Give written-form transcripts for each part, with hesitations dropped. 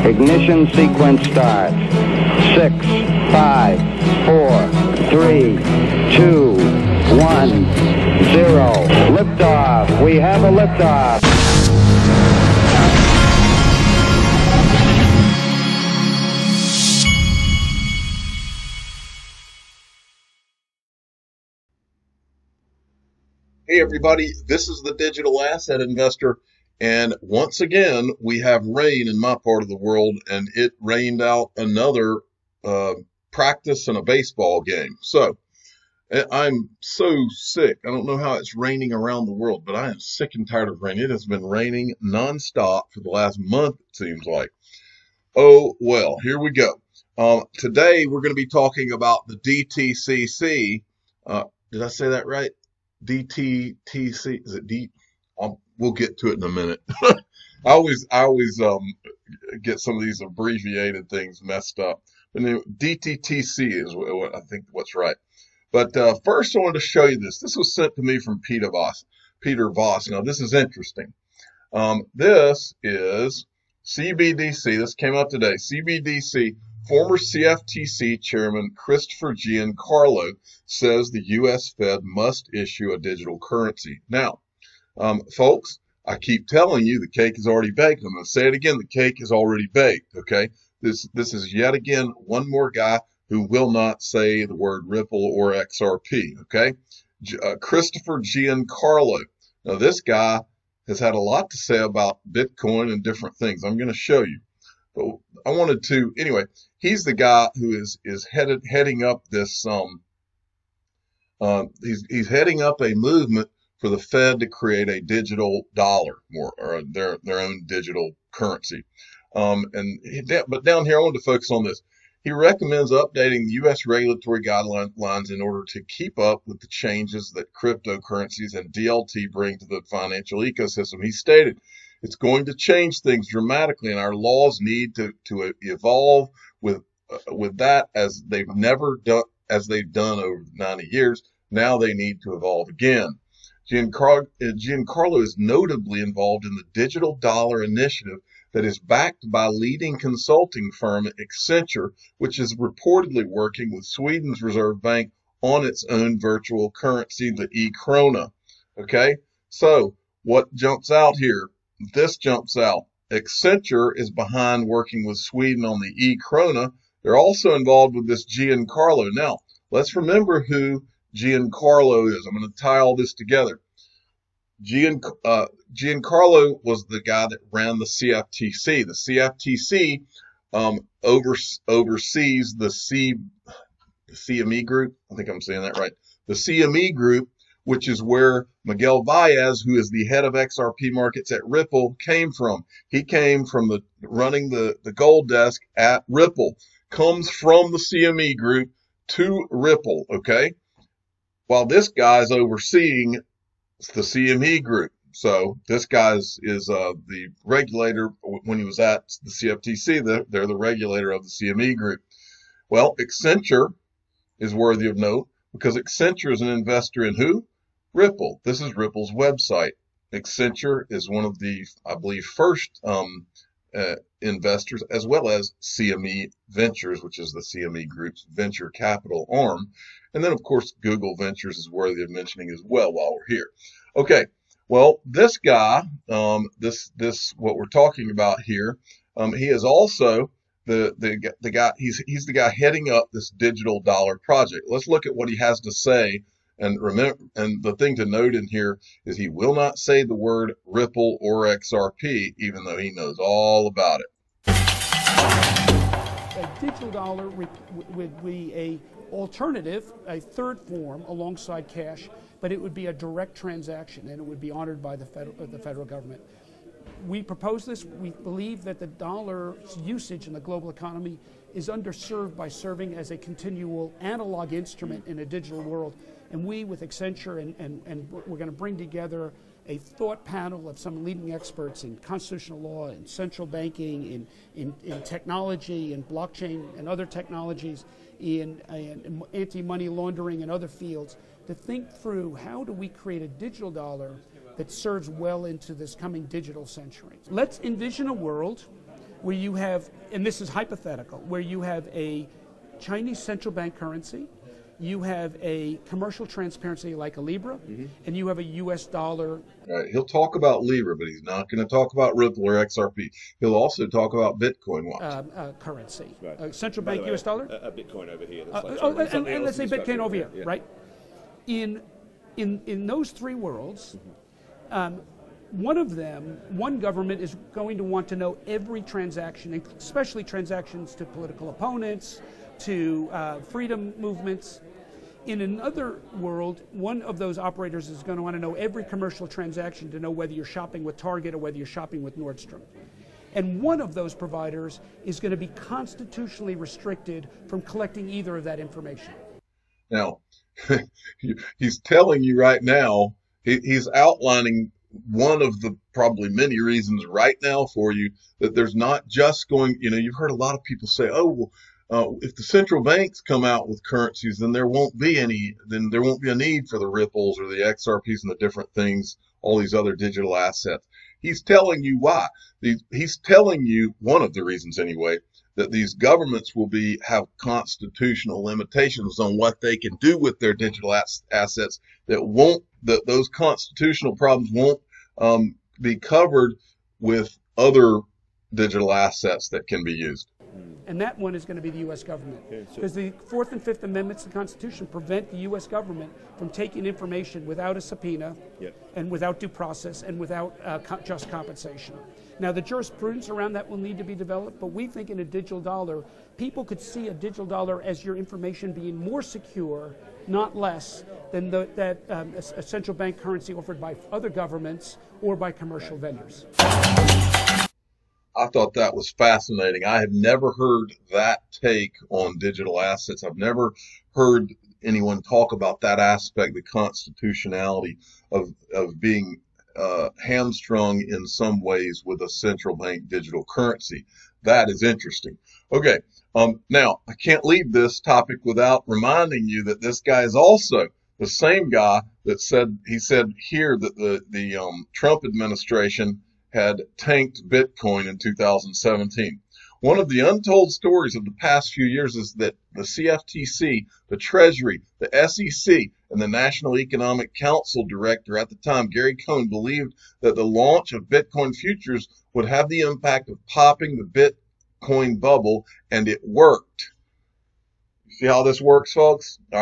Ignition sequence start. 6, 5, 4, 3, 2, 1, 0. Liftoff. We have a liftoff. Hey everybody, this is the Digital Asset Investor, and once again we have rain in my part of the world, and it rained out another practice and a baseball game. So I'm so sick. I don't know how it's raining around the world, but I am sick and tired of rain. It has been raining nonstop for the last month, it seems like. Oh well, here we go. Today we're going to be talking about the DTCC. Did I say that right? DTTC, is it D? We'll get to it in a minute. I always get some of these abbreviated things messed up. But anyway, DTTC is what I think what's right. But first I wanted to show you this. This was sent to me from Peter Voss. Now this is interesting. This is CBDC. This came out today. CBDC. Former CFTC Chairman Christopher Giancarlo says the U.S. Fed must issue a digital currency. Now, folks, I keep telling you the cake is already baked. I'm going to say it again. The cake is already baked, okay? This is yet again one more guy who will not say the word Ripple or XRP, okay? Christopher Giancarlo. Now, this guy has had a lot to say about Bitcoin and different things. I'm going to show you. But I wanted to, anyway, he's the guy who is heading up this, he's heading up a movement for the Fed to create a digital dollar, or their own digital currency. But down here, I wanted to focus on this. He recommends updating U.S. regulatory guidelines in order to keep up with the changes that cryptocurrencies and DLT bring to the financial ecosystem. He stated, it's going to change things dramatically, and our laws need to evolve with that as they've done over 90 years. Now they need to evolve again. Giancarlo is notably involved in the Digital Dollar Initiative that is backed by leading consulting firm Accenture, which is reportedly working with Sweden's Reserve Bank on its own virtual currency, the e-krona. Okay, so what jumps out here? This jumps out. Accenture is behind working with Sweden on the e-krona. They're also involved with this Giancarlo. Now, let's remember who Giancarlo is. I'm going to tie all this together. Giancarlo was the guy that ran the CFTC. The CFTC oversees the CME group. I think I'm saying that right. The CME group, which is where Miguel Baez, who is the head of XRP markets at Ripple, came from. He came from running the gold desk at Ripple, comes from the CME group to Ripple, okay? While this guy is overseeing the CME group. So this guy is the regulator. When he was at the CFTC, they're the regulator of the CME group. Well, Accenture is worthy of note because Accenture is an investor in who? Ripple. This is Ripple's website. Accenture is one of the, I believe, first investors, as well as CME Ventures, which is the CME Group's venture capital arm. And then, of course, Google Ventures is worthy of mentioning as well while we're here. Okay, well, this guy, this what we're talking about here, he is also the guy. He's the guy heading up this digital dollar project. Let's look at what he has to say. And remember, and the thing to note in here is he will not say the word Ripple or XRP, even though he knows all about it. A digital dollar would be a alternative, a third form alongside cash, but it would be a direct transaction and it would be honored by the federal government. We propose this. We believe that the dollar's usage in the global economy is underserved by serving as a continual analog instrument in a digital world. And we, with Accenture, and we're going to bring together a thought panel of some leading experts in constitutional law, in central banking, in technology, in blockchain and other technologies, in anti-money laundering and other fields, to think through how do we create a digital dollar that serves well into this coming digital century. Let's envision a world where you have, and this is hypothetical, where you have a Chinese central bank currency, you have a commercial transparency like a Libra, and you have a US dollar. All right, he'll talk about Libra, but he's not going to talk about Ripple or XRP. He'll also talk about Bitcoin. Currency. Right. Central bank US dollar? A Bitcoin over here. And let's say Bitcoin over here, right? In those three worlds, one government is going to want to know every transaction, especially transactions to political opponents, to freedom movements. In another world, one of those operators is going to want to know every commercial transaction to know whether you're shopping with Target or whether you're shopping with Nordstrom. And one of those providers is going to be constitutionally restricted from collecting either of that information. Now, he's telling you right now, he's outlining one of the probably many reasons right now for you that there's not just going, you've heard a lot of people say, if the central banks come out with currencies, then there won't be a need for the Ripples or the XRPs and the different things, all these other digital assets. He's telling you why. He's telling you one of the reasons anyway, that these governments will have constitutional limitations on what they can do with their digital assets that those constitutional problems won't be covered with other digital assets that can be used. And that one is going to be the U.S. government. Because the Fourth and Fifth Amendments to the Constitution prevent the U.S. government from taking information without a subpoena and without due process and without just compensation. Now, the jurisprudence around that will need to be developed, but we think in a digital dollar, people could see a digital dollar as your information being more secure, not less, than a central bank currency offered by other governments or by commercial vendors. I thought that was fascinating. I had never heard that take on digital assets. I've never heard anyone talk about that aspect, the constitutionality of being hamstrung in some ways with a central bank digital currency. That is interesting. Okay, now I can't leave this topic without reminding you that this guy is also the same guy that said here that the Trump administration had tanked Bitcoin in 2017. One of the untold stories of the past few years is that the CFTC, the Treasury, the SEC, and the National Economic Council director at the time, Gary Cohn, believed that the launch of Bitcoin futures would have the impact of popping the Bitcoin bubble, and it worked. See how this works, folks? All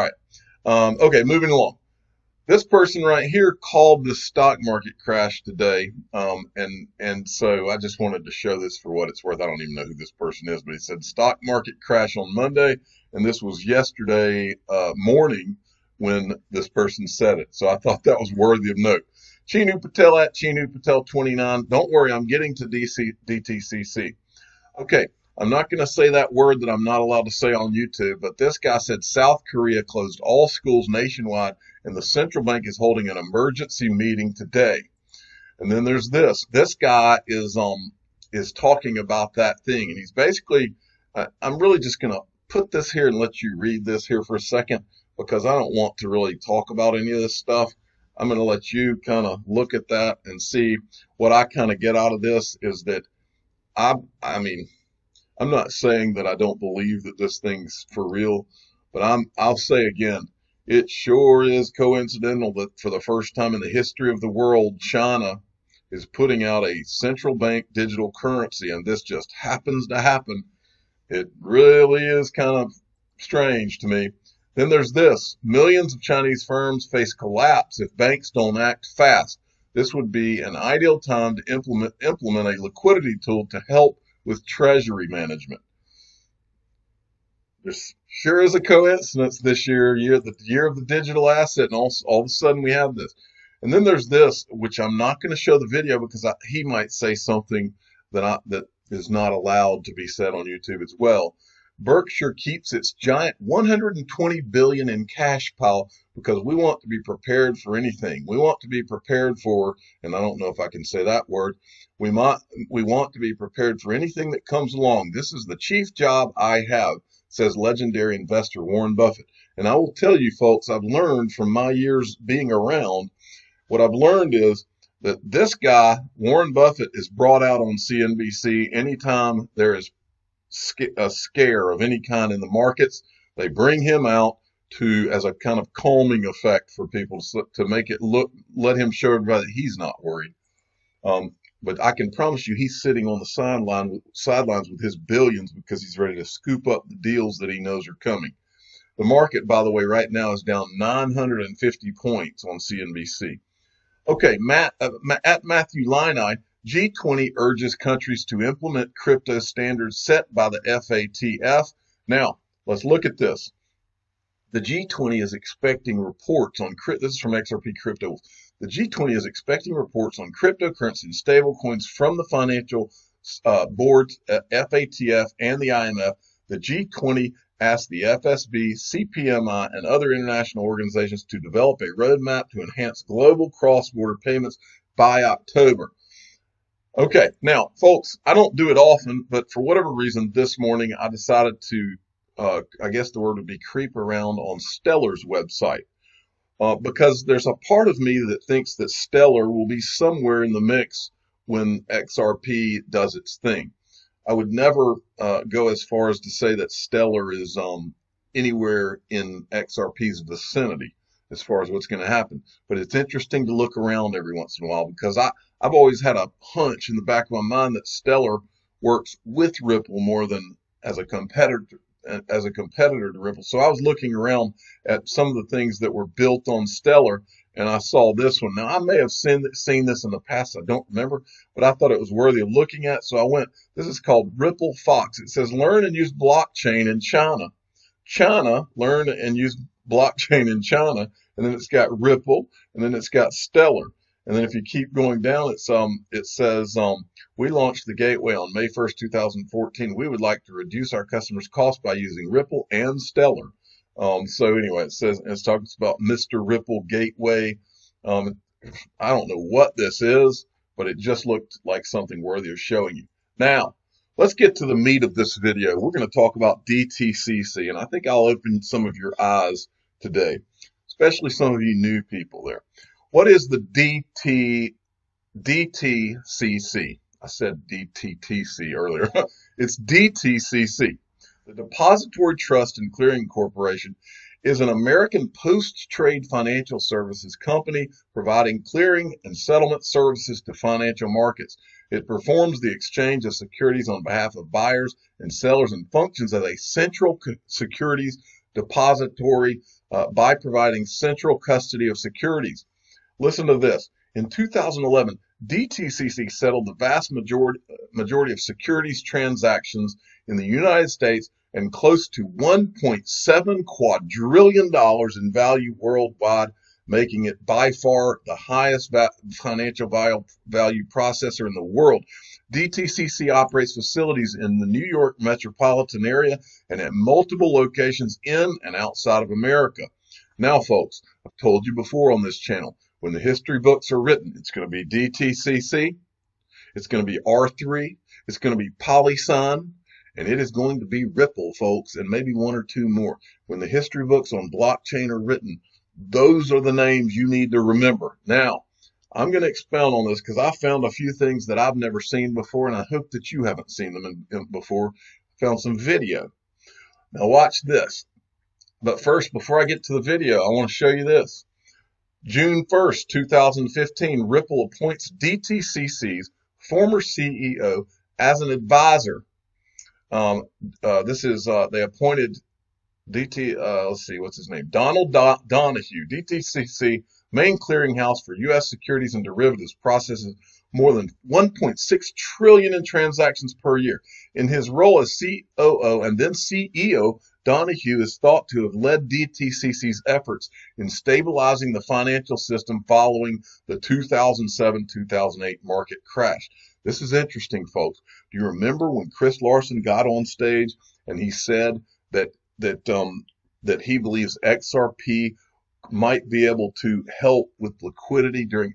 right. Okay, moving along. This person right here called the stock market crash today, and so I just wanted to show this for what it's worth. I don't even know who this person is, but he said stock market crash on Monday, and this was yesterday morning when this person said it. So I thought that was worthy of note. Chinu Patel at Chinu Patel 29. Don't worry, I'm getting to DTCC. Okay, I'm not going to say that word that I'm not allowed to say on YouTube, but this guy said South Korea closed all schools nationwide, and the central bank is holding an emergency meeting today. And then there's this. This guy is talking about that thing, and he's basically, I'm really just going to put this here and let you read this here for a second, because I don't want to really talk about any of this stuff. I'm going to let you kind of look at that and see what I kind of get out of this is that I'm not saying that I don't believe that this thing's for real, but I'll say again, it sure is coincidental that for the first time in the history of the world, China is putting out a central bank digital currency, and this just happens to happen. It really is kind of strange to me. Then there's this. Millions of Chinese firms face collapse if banks don't act fast. This would be an ideal time to implement a liquidity tool to help with treasury management. There sure is a coincidence this year, the year of the digital asset, and all of a sudden we have this. And then there's this, which I'm not going to show the video because he might say something that is not allowed to be said on YouTube as well. Berkshire keeps its giant $120 billion in cash pile because we want to be prepared for anything. We want to be prepared for, and I don't know if I can say that word, we want to be prepared for anything that comes along. This is the chief job I have, says legendary investor Warren Buffett. And I will tell you, folks, I've learned from my years being around, what I've learned is that this guy, Warren Buffett, is brought out on CNBC anytime there is a scare of any kind in the markets. They bring him out as a kind of calming effect for people to make it let him show everybody that he's not worried. But I can promise you he's sitting on the sidelines with his billions because he's ready to scoop up the deals that he knows are coming. The market, by the way, right now is down 950 points on CNBC. Okay, at Matthew Liney, G20 urges countries to implement crypto standards set by the FATF. Now, let's look at this. The G20 is expecting reports on this is from XRP Crypto. The G20 is expecting reports on cryptocurrency and stablecoins from the financial boards, FATF, and the IMF. The G20 asked the FSB, CPMI, and other international organizations to develop a roadmap to enhance global cross-border payments by October. Okay, now, folks, I don't do it often, but for whatever reason, this morning I decided to, I guess the word would be creep around on Stellar's website, because there's a part of me that thinks that Stellar will be somewhere in the mix when XRP does its thing. I would never go as far as to say that Stellar is anywhere in XRP's vicinity as far as what's going to happen. But it's interesting to look around every once in a while, because I've always had a hunch in the back of my mind that Stellar works with Ripple more than as a competitor to Ripple. So I was looking around at some of the things that were built on Stellar, and I saw this one. Now, I may have seen this in the past. I don't remember, but I thought it was worthy of looking at. So I went, this is called Ripple Fox. It says, learn and use blockchain in China. China, learn and use blockchain in China. And then it's got Ripple, and then it's got Stellar. And then if you keep going down, it says, we launched the gateway on May 1st, 2014. We would like to reduce our customers' costs by using Ripple and Stellar. So anyway, it's talking about Mr. Ripple Gateway. I don't know what this is, but it just looked like something worthy of showing you. Now, let's get to the meat of this video. We're going to talk about DTCC, and I think I'll open some of your eyes today, especially some of you new people there. What is the DTCC? I said DTTC earlier. It's DTCC. The Depository Trust and Clearing Corporation is an American post-trade financial services company providing clearing and settlement services to financial markets. It performs the exchange of securities on behalf of buyers and sellers and functions as a central securities depository by providing central custody of securities. Listen to this. In 2011, DTCC settled the vast majority of securities transactions in the United States and close to $1.7 quadrillion in value worldwide, making it by far the highest financial value processor in the world. DTCC operates facilities in the New York metropolitan area and at multiple locations in and outside of America. Now, folks, I've told you before on this channel, when the history books are written, it's going to be DTCC, it's going to be R3, it's going to be PolySign, and it is going to be Ripple, folks, and maybe one or two more. When the history books on blockchain are written, those are the names you need to remember. Now, I'm going to expound on this because I found a few things that I've never seen before, and I hope that you haven't seen them before. I found some video. Now, watch this. But first, before I get to the video, I want to show you this. June 1st, 2015, Ripple appoints DTCC's former CEO as an advisor. They appointed let's see, what's his name? Donald Donahue, DTCC, main clearinghouse for U.S. securities and derivatives, processes more than 1.6 trillion in transactions per year. In his role as COO and then CEO, Donahue is thought to have led DTCC's efforts in stabilizing the financial system following the 2007-2008 market crash. This is interesting, folks. Do you remember when Chris Larson got on stage and he said that he believes XRP might be able to help with liquidity during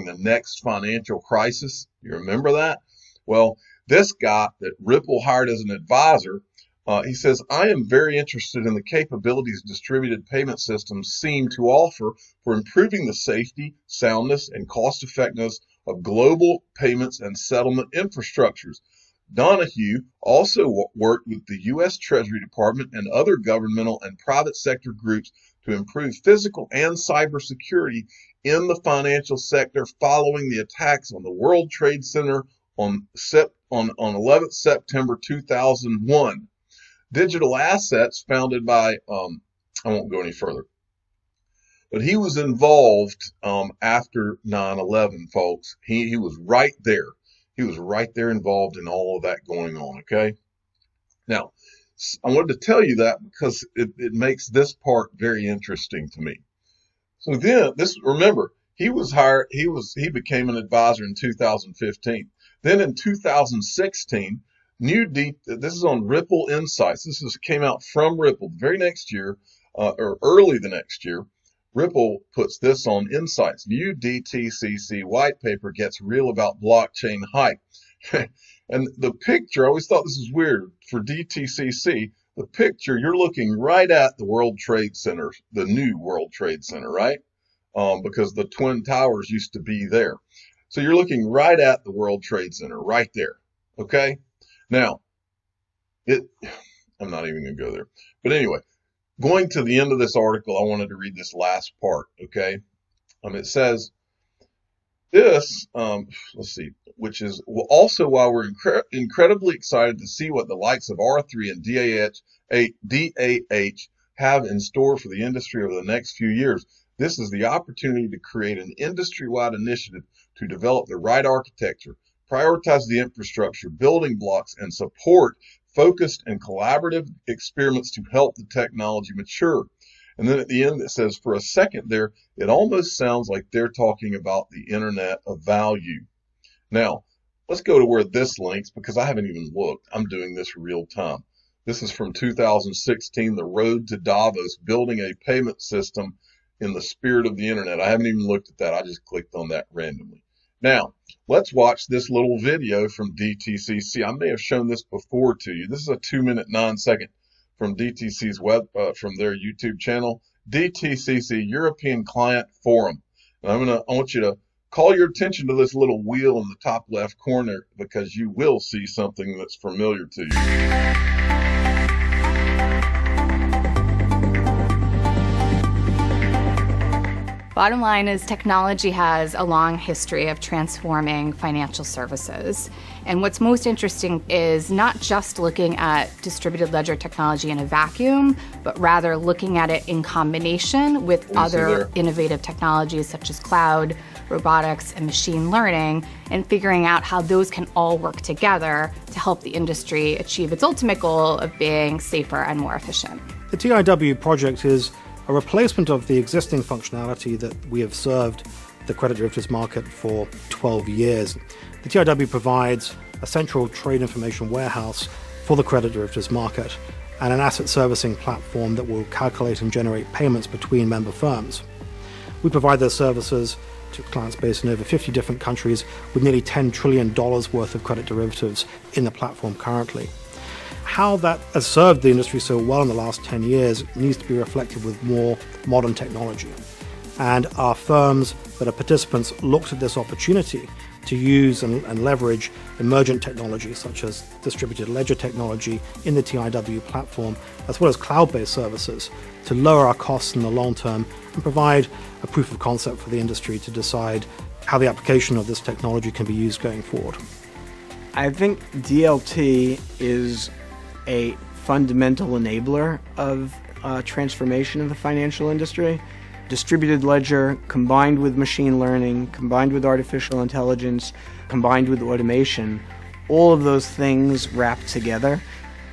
the next financial crisis? You remember that? Well, this guy that Ripple hired as an advisor He says, I am very interested in the capabilities distributed payment systems seem to offer for improving the safety, soundness, and cost effectiveness of global payments and settlement infrastructures. Donahue also worked with the U.S. Treasury Department and other governmental and private sector groups to improve physical and cybersecurity in the financial sector following the attacks on the World Trade Center on 11th September 2001. Digital Assets, founded by, I won't go any further, but he was involved after 9/11, folks. He was right there. He was right there involved in all of that going on, okay? Now, I wanted to tell you that because it makes this part very interesting to me. So then, remember, he was hired, he became an advisor in 2015. Then in 2016, this is on Ripple Insights. Came out from Ripple the very next year, or early the next year. Ripple puts this on Insights. New DTCC white paper gets real about blockchain hype. And the picture, I always thought this was weird for DTCC. The picture, you're looking right at the World Trade Center, the new World Trade Center, right? Because the Twin Towers used to be there. So you're looking right at the World Trade Center, right there. Okay? Now, I'm not even going to go there. But anyway, going to the end of this article, I wanted to read this last part, okay? It says, this, let's see, which is also why we're incredibly excited to see what the likes of R3 and DAH have in store for the industry over the next few years. This is the opportunity to create an industry-wide initiative to develop the right architecture, prioritize the infrastructure, building blocks, and support focused and collaborative experiments to help the technology mature. And then at the end it says, for a second there, it almost sounds like they're talking about the Internet of Value. Now, let's go to where this links, because I haven't even looked. I'm doing this real time. This is from 2016, The Road to Davos, Building a Payment System in the Spirit of the Internet. I haven't even looked at that. I just clicked on that randomly. Now, let's watch this little video from DTCC. I may have shown this before to you. This is a 2-minute, 9-second from DTC's from their YouTube channel, DTCC European Client Forum. And I want you to call your attention to this little wheel in the top left corner, because you will see something that's familiar to you. Bottom line is technology has a long history of transforming financial services. And what's most interesting is not just looking at distributed ledger technology in a vacuum, but rather looking at it in combination with other innovative technologies such as cloud, robotics, and machine learning, and figuring out how those can all work together to help the industry achieve its ultimate goal of being safer and more efficient. The TIW project is a replacement of the existing functionality that we have served the credit derivatives market for 12 years. The TIW provides a central trade information warehouse for the credit derivatives market and an asset servicing platform that will calculate and generate payments between member firms. We provide those services to clients based in over 50 different countries with nearly $10 trillion worth of credit derivatives in the platform currently. How that has served the industry so well in the last 10 years needs to be reflected with more modern technology. And our firms that are participants looked at this opportunity to use and leverage emergent technology such as distributed ledger technology in the TIW platform, as well as cloud-based services, to lower our costs in the long term and provide a proof of concept for the industry to decide how the application of this technology can be used going forward. I think DLT is a fundamental enabler of transformation of the financial industry. Distributed ledger combined with machine learning, combined with artificial intelligence, combined with automation, all of those things wrapped together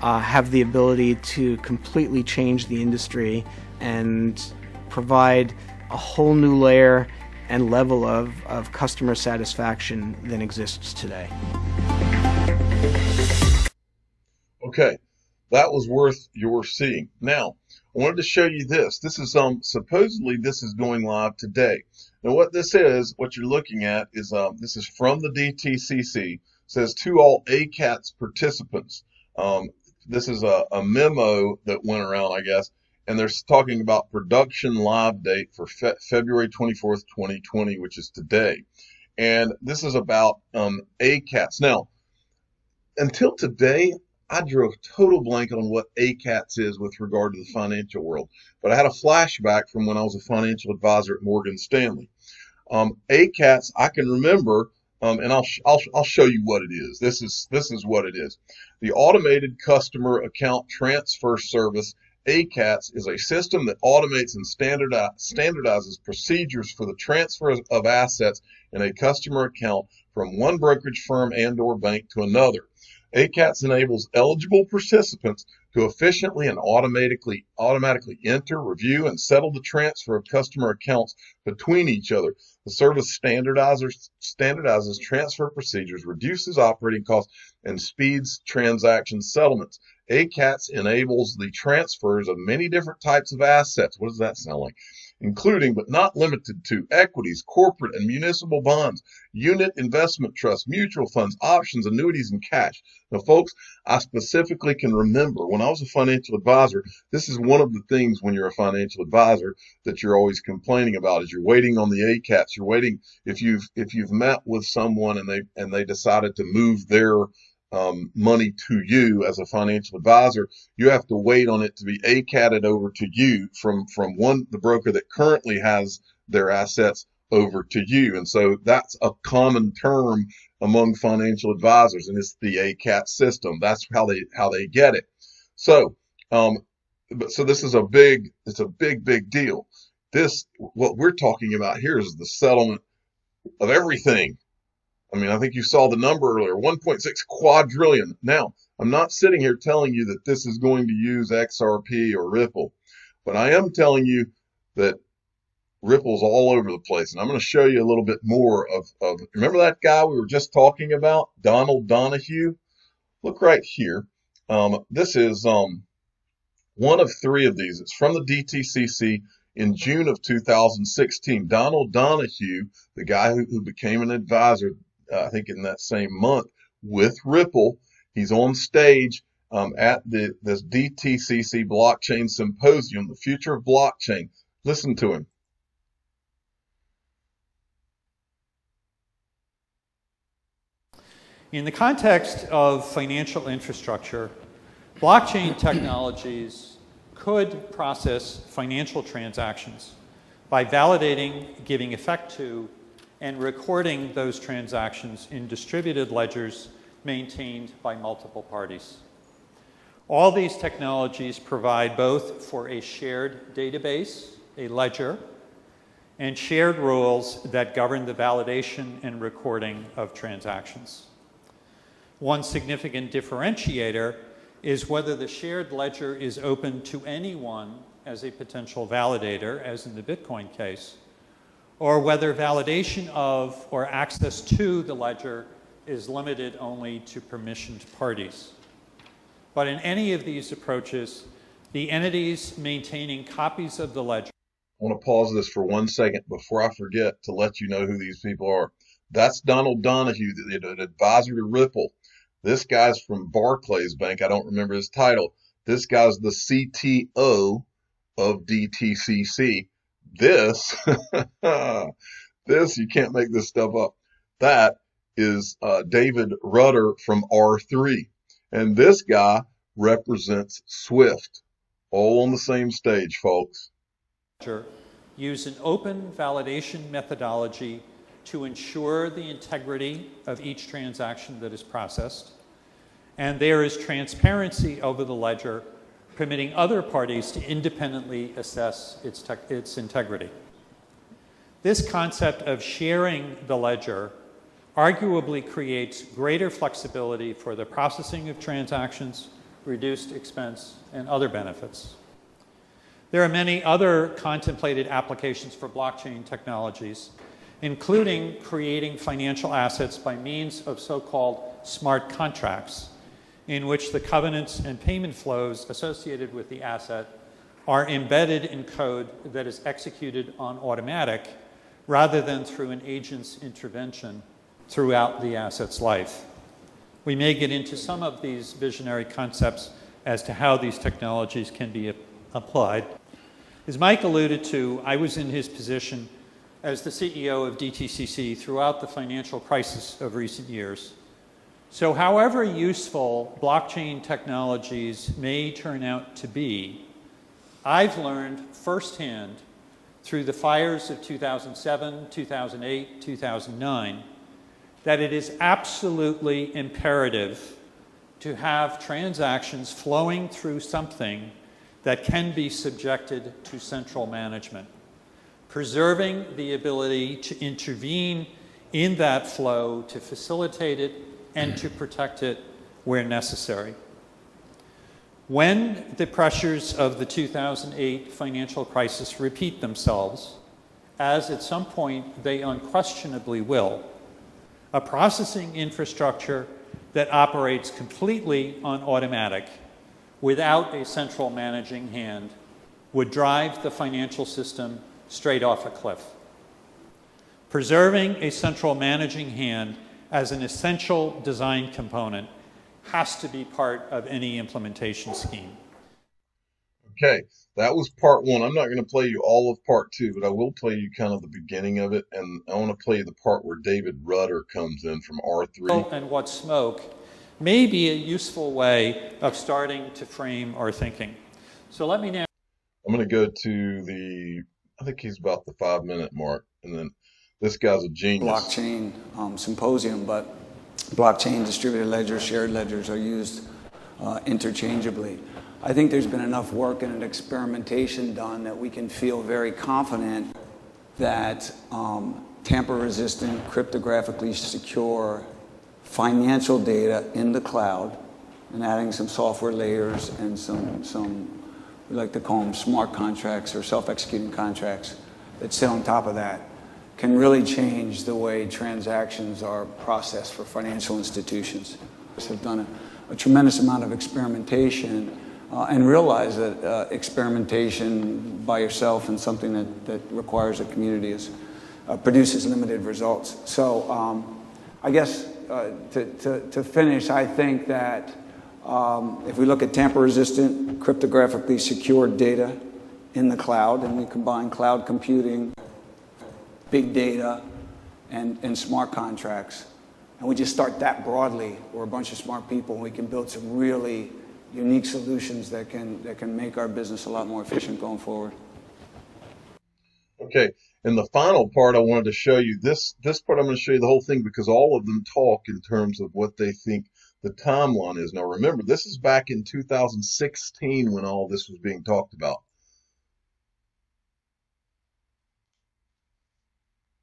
have the ability to completely change the industry and provide a whole new layer and level of customer satisfaction than exists today. Okay, that was worth your seeing. Now, I wanted to show you this. This is supposedly this is going live today. Now, what this is, what you're looking at is this is from the DTCC. It says to all ACATS participants. this is a memo that went around, I guess, and they're talking about production live date for February 24th, 2020, which is today. And this is about ACATS. Now, until today, I drew a total blank on what ACATS is with regard to the financial world. But I had a flashback from when I was a financial advisor at Morgan Stanley. ACATS, I can remember, and I'll show you what it is. This is what it is. The Automated Customer Account Transfer Service. ACATS is a system that automates and standardizes procedures for the transfer of assets in a customer account from one brokerage firm and/or bank to another. ACATS enables eligible participants to efficiently and automatically enter, review, and settle the transfer of customer accounts between each other. The service standardizes transfer procedures, reduces operating costs, and speeds transaction settlements. ACATS enables the transfers of many different types of assets. What does that sound like? Including but not limited to equities, corporate and municipal bonds, unit investment trusts, mutual funds, options, annuities, and cash. Now, folks, I specifically can remember when I was a financial advisor, this is one of the things when you're a financial advisor that you're always complaining about is you're waiting on the ACATS. You're waiting if you've met with someone and they decided to move their money to you as a financial advisor, you have to wait on it to be ACAT'd over to you from the broker that currently has their assets over to you. And so that's a common term among financial advisors, and it's the ACAT system. That's how they get it. So so this is a big deal. What we're talking about here is the settlement of everything. I mean, I think you saw the number earlier, 1.6 quadrillion. Now, I'm not sitting here telling you that this is going to use XRP or Ripple, but I am telling you that Ripple's all over the place. And I'm going to show you a little bit more of remember that guy we were just talking about, Donald Donahue? Look right here. This is one of three of these. It's from the DTCC in June of 2016. Donald Donahue, the guy who became an advisor, I think in that same month with Ripple, he's on stage at this DTCC Blockchain Symposium, the future of blockchain. Listen to him. In the context of financial infrastructure, blockchain technologies could process financial transactions by validating, giving effect to, and recording those transactions in distributed ledgers maintained by multiple parties. All these technologies provide both for a shared database, a ledger, and shared rules that govern the validation and recording of transactions. One significant differentiator is whether the shared ledger is open to anyone as a potential validator, as in the Bitcoin case, or whether validation of or access to the ledger is limited only to permissioned parties. But in any of these approaches, the entities maintaining copies of the ledger. I want to pause this for 1 second before I forget to let you know who these people are. That's Donald Donahue, the advisor to Ripple. This guy's from Barclays Bank. I don't remember his title. This guy's the CTO of DTCC. This, you can't make this stuff up. That is David Rudder from R3. And this guy represents Swift. All on the same stage, folks. Use an open validation methodology to ensure the integrity of each transaction that is processed. And there is transparency over the ledger, permitting other parties to independently assess its integrity. This concept of sharing the ledger arguably creates greater flexibility for the processing of transactions, reduced expense, and other benefits. There are many other contemplated applications for blockchain technologies, including creating financial assets by means of so-called smart contracts, in which the covenants and payment flows associated with the asset are embedded in code that is executed on automatic rather than through an agent's intervention throughout the asset's life. We may get into some of these visionary concepts as to how these technologies can be applied. As Mike alluded to, I was in his position as the CEO of DTCC throughout the financial crisis of recent years. So however useful blockchain technologies may turn out to be, I've learned firsthand through the fires of 2007, 2008, 2009, that it is absolutely imperative to have transactions flowing through something that can be subjected to central management, preserving the ability to intervene in that flow, to facilitate it, and to protect it where necessary. When the pressures of the 2008 financial crisis repeat themselves, as at some point they unquestionably will, a processing infrastructure that operates completely on automatic without a central managing hand would drive the financial system straight off a cliff. Preserving a central managing hand as an essential design component has to be part of any implementation scheme. Okay, that was part one. I'm not going to play you all of part two, but I will play you kind of the beginning of it, and I want to play you the part where David Rudder comes in from R3. And what smoke may be a useful way of starting to frame our thinking. So let me now. I'm going to go to the, I think he's about the 5-minute mark, and then this guy's a genius. Blockchain symposium, but blockchain, distributed ledgers, shared ledgers are used interchangeably. I think there's been enough work and experimentation done that we can feel very confident that tamper-resistant, cryptographically secure financial data in the cloud, and adding some software layers and some we like to call them smart contracts or self-executing contracts that sit on top of that, can really change the way transactions are processed for financial institutions. Have done a tremendous amount of experimentation and realize that experimentation by yourself and something that requires a community produces limited results. So I guess to finish, I think that if we look at tamper-resistant, cryptographically secured data in the cloud, and we combine cloud computing, big data, and smart contracts, and we just start that broadly, we're a bunch of smart people, and we can build some really unique solutions that can make our business a lot more efficient going forward. Okay, and the final part I wanted to show you, this part I'm going to show you the whole thing because all of them talk in terms of what they think the timeline is. Now remember, this is back in 2016 when all this was being talked about.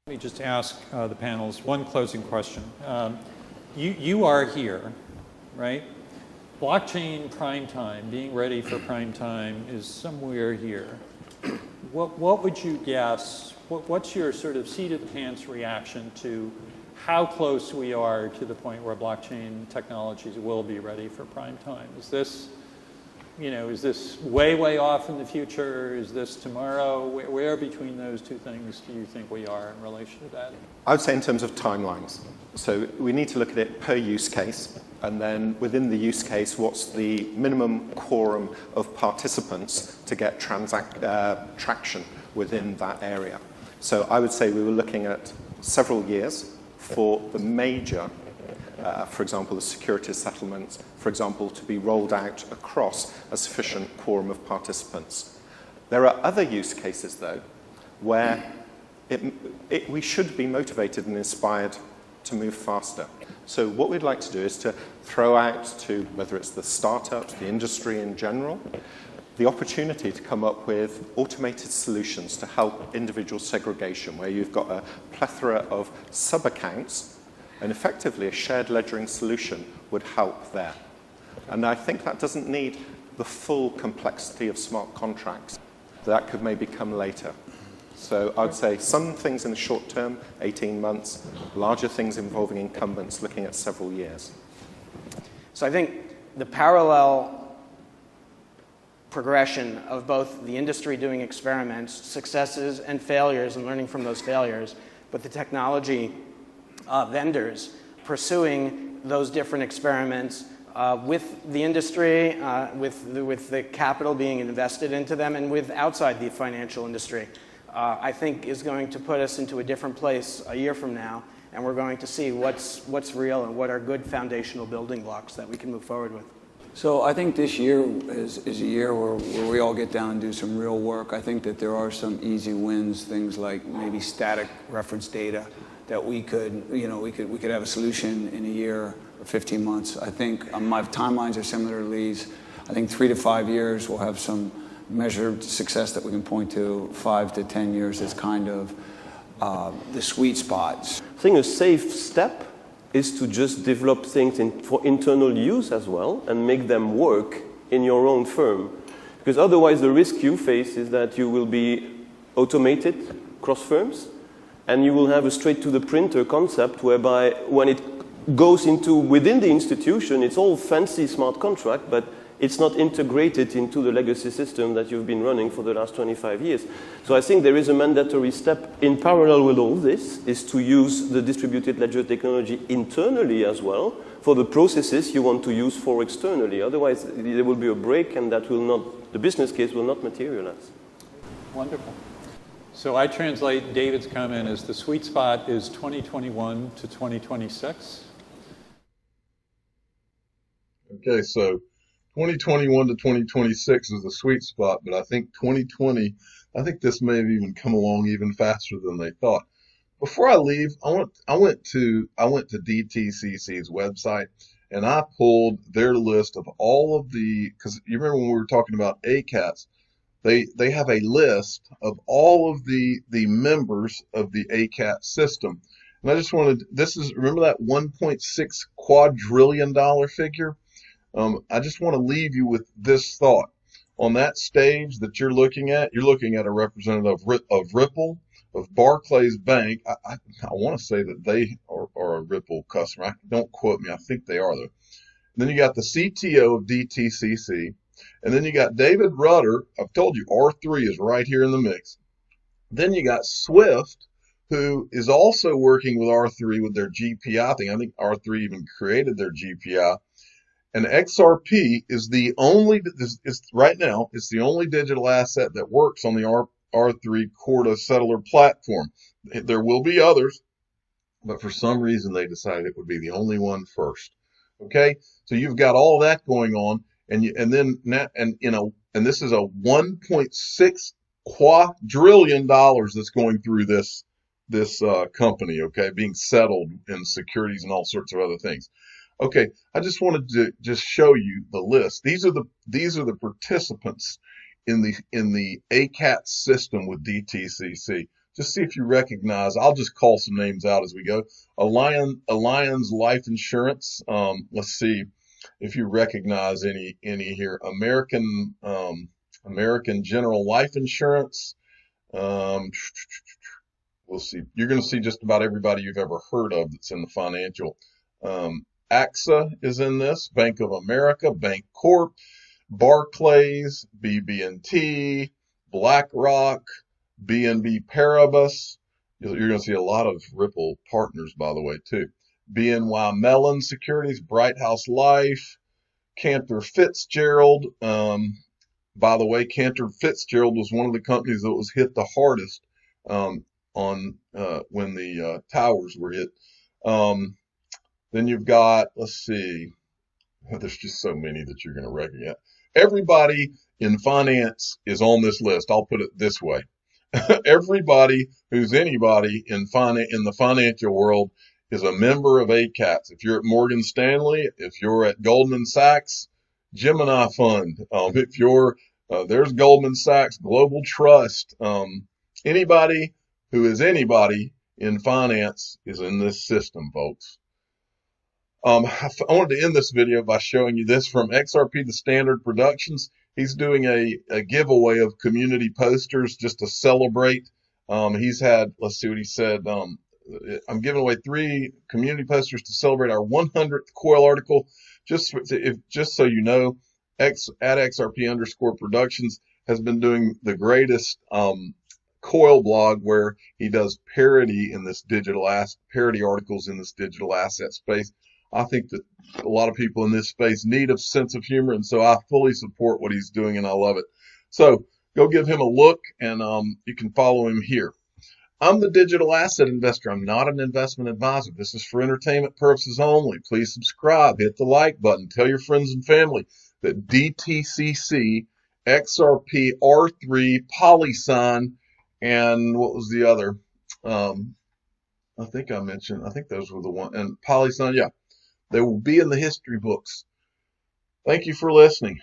Let me just ask the panelists one closing question. You are here, right? Blockchain prime time, being ready for prime time is somewhere here. What would you guess? What's your sort of seat of the pants reaction to how close we are to the point where blockchain technologies will be ready for prime time? Is this, is this way off in the future? Is this tomorrow? Where between those two things do you think we are in relation to that? I would say in terms of timelines. So we need to look at it per use case, and then within the use case, what's the minimum quorum of participants to get traction within that area. So I would say we were looking at several years for the major, for example, the securities settlements, for example, to be rolled out across a sufficient quorum of participants. There are other use cases, though, where we should be motivated and inspired to move faster. So what we'd like to do is to throw out to, whether it's the startups, the industry in general, the opportunity to come up with automated solutions to help individual segregation, where you've got a plethora of sub-accounts, and effectively a shared ledgering solution would help there. And I think that doesn't need the full complexity of smart contracts. That could maybe come later. So I'd say some things in the short term, 18 months, larger things involving incumbents looking at several years. So I think the parallel progression of both the industry doing experiments, successes and failures, and learning from those failures, but the technology vendors pursuing those different experiments, with the industry, with the capital being invested into them, and with outside the financial industry, I think is going to put us into a different place a year from now, and we're going to see what's real and what are good foundational building blocks that we can move forward with. So I think this year is a year where we all get down and do some real work. I think that there are some easy wins, things like maybe static reference data that we could have a solution in a year or 15 months. I think my timelines are similar to Lee's. I think 3 to 5 years we'll have some measured success that we can point to. 5 to 10 years is kind of the sweet spots. I think a safe step is to just develop things for internal use as well and make them work in your own firm. Because otherwise the risk you face is that you will be automated cross firms and you will have a straight to the printer concept whereby when it goes into within the institution, it's all fancy smart contract, but it's not integrated into the legacy system that you've been running for the last 25 years. So I think there is a mandatory step in parallel with all this, is to use the distributed ledger technology internally as well for the processes you want to use for externally. Otherwise, there will be a break and that will not, the business case will not materialize. Wonderful. So I translate David's comment as the sweet spot is 2021 to 2026. Okay, so 2021 to 2026 is the sweet spot, but I think 2020, I think this may have even come along even faster than they thought. Before I leave, I went to DTCC's website and I pulled their list of all of the, because you remember when we were talking about ACATs, they have a list of all of the members of the ACAT system. And I just wanted, remember that $1.6 quadrillion figure? I just want to leave you with this thought. On that stage that you're looking at a representative of Ripple, of Barclays Bank. I want to say that they are a Ripple customer. Don't quote me. I think they are, though. And then you got the CTO of DTCC. And then you got David Rudder. I've told you, R3 is right here in the mix. Then you got Swift, who is also working with R3 with their GPI thing. I think R3 even created their GPI. And XRP is the only, right now, it's the only digital asset that works on the R3 Corda settler platform. There will be others, but for some reason they decided it would be the only one first. Okay, so you've got all that going on, and this is a $1.6 quadrillion that's going through this company. Okay, being settled in securities and all sorts of other things. Okay, I just wanted to just show you the list. These are the participants in the ACAT system with DTCC. Just see if you recognize. I'll just call some names out as we go. Allianz Life Insurance. Let's see if you recognize any here. American General Life Insurance. We'll see. You're going to see just about everybody you've ever heard of that's in the financial. AXA is in this, Bank of America, Bank Corp, Barclays, BB&T, BlackRock, BNB Paribas. You're going to see a lot of Ripple partners, by the way, too. BNY Mellon Securities, Bright House Life, Cantor Fitzgerald. By the way, Cantor Fitzgerald was one of the companies that was hit the hardest when the towers were hit. Then you've got, let's see, there's just so many that you're going to recognize. Everybody in finance is on this list. I'll put it this way. Everybody who's anybody in the financial world is a member of ACATS. If you're at Morgan Stanley, if you're at Goldman Sachs, Gemini Fund, if you're, there's Goldman Sachs, Global Trust, anybody who is anybody in finance is in this system, folks. I wanted to end this video by showing you this from XRP, the Standard Productions. He's doing a giveaway of community posters just to celebrate. He's had, let's see what he said. I'm giving away 3 community posters to celebrate our 100th coil article. Just so you know, at XRP_productions has been doing the greatest coil blog where he does parody in this parody articles in this digital asset space. I think that a lot of people in this space need a sense of humor, and so I fully support what he's doing, and I love it. So go give him a look, and you can follow him here. I'm the digital asset investor. I'm not an investment advisor. This is for entertainment purposes only. Please subscribe, hit the like button, tell your friends and family that DTCC, XRP, R3, PolySign, and what was the other? I think those were the one, and PolySign, yeah. They will be in the history books. Thank you for listening.